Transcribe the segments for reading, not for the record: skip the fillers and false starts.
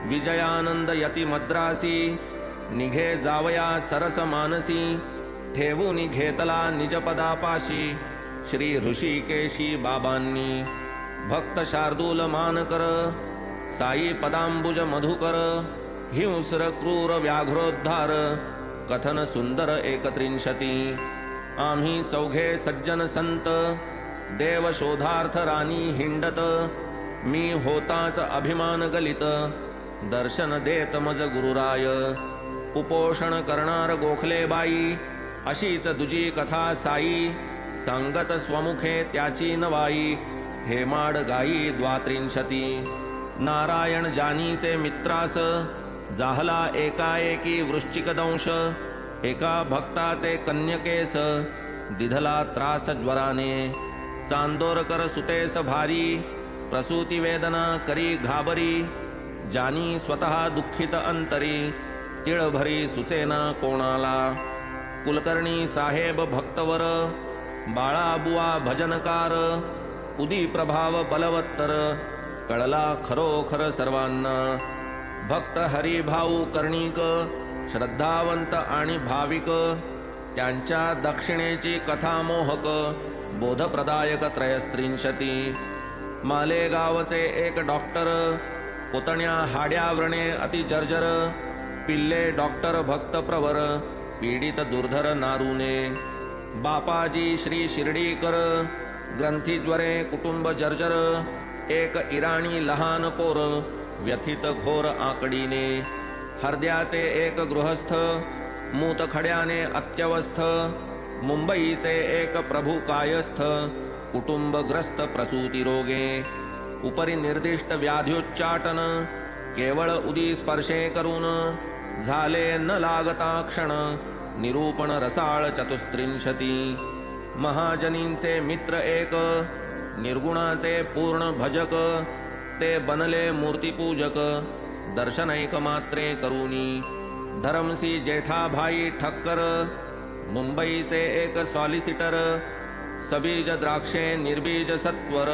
विजयानंद यती मद्रासी निघे जावया सरस मानसी ठेवून घेतला निजपदापाशी श्री ऋषिकेशी बाबांनी भक्त शार्दूल मानकर साई पदांबुज मधुकर हिंस्र क्रूर व्याघ्रोद्धार कथन सुंदर एकत्रिंशती आम्ही चौघे सज्जन संत देव शोधार्थ राणी हिंडत मी होताच अभिमान गलित दर्शन देत मज गुरुराय उपोषण करणार गोखले बाई अशीच दुजी कथा साई सांगत स्वमुखे त्याची नवाई हेमाड गाई द्वात्रिंशती नारायण जानीचे मित्रास जाहला एकाएकी वृश्चिक दंश एका भक्ताचे कन्यकेस दिधला त्रास ज्वराने चांदोरकर सुतेस भारी प्रसूती वेदना करी घाबरी जानी स्वतः दुःखित अंतरी तिळभरी सुचेना कोणाला कुलकर्णी साहेब भक्तवर बाळाबुवा भजनकार उदी प्रभाव बलवत्तर कळला खरोखर सर्वांना भक्त हरिभाऊ कर्णिक श्रद्धावंत आणि भाविक त्यांच्या दक्षिणेची कथा मोहक बोधप्रदायक त्रयस्त्रिंशती मालेगावचे एक डॉक्टर पुतण्या हाड्या व्रणे अति जर्जर पिल्ले डॉक्टर भक्त प्रवर पीडित दुर्धर नारूने बापाजी श्री शिर्डीकर ग्रंथीज्वरे कुटुंब जर्जर एक इराणी लहान पोर व्यथित घोर आकडीने हरद्याचे एक गृहस्थ मूतखड्याने अत्यवस्थ मुंबईचे एक प्रभू कायस्थ कुटुंबग्रस्त प्रसूती रोगे उपरी निर्दिष्ट व्याध्युच्चाटन केवळ उदी स्पर्शे करून झाले न लागता क्षण निरूपण रसाळ चतुस्त्रिंशती महाजनींचे मित्र एक निर्गुणाचे पूर्ण भजक ते बनले मूर्तिपूजक दर्शनैक मात्रे करूनी धरमसी जेठाभाई ठक्कर मुंबईचे एक सॉलिसिटर सबीज द्राक्षे निर्बीज सत्वर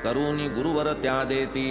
करूनी गुरुवर त्या देती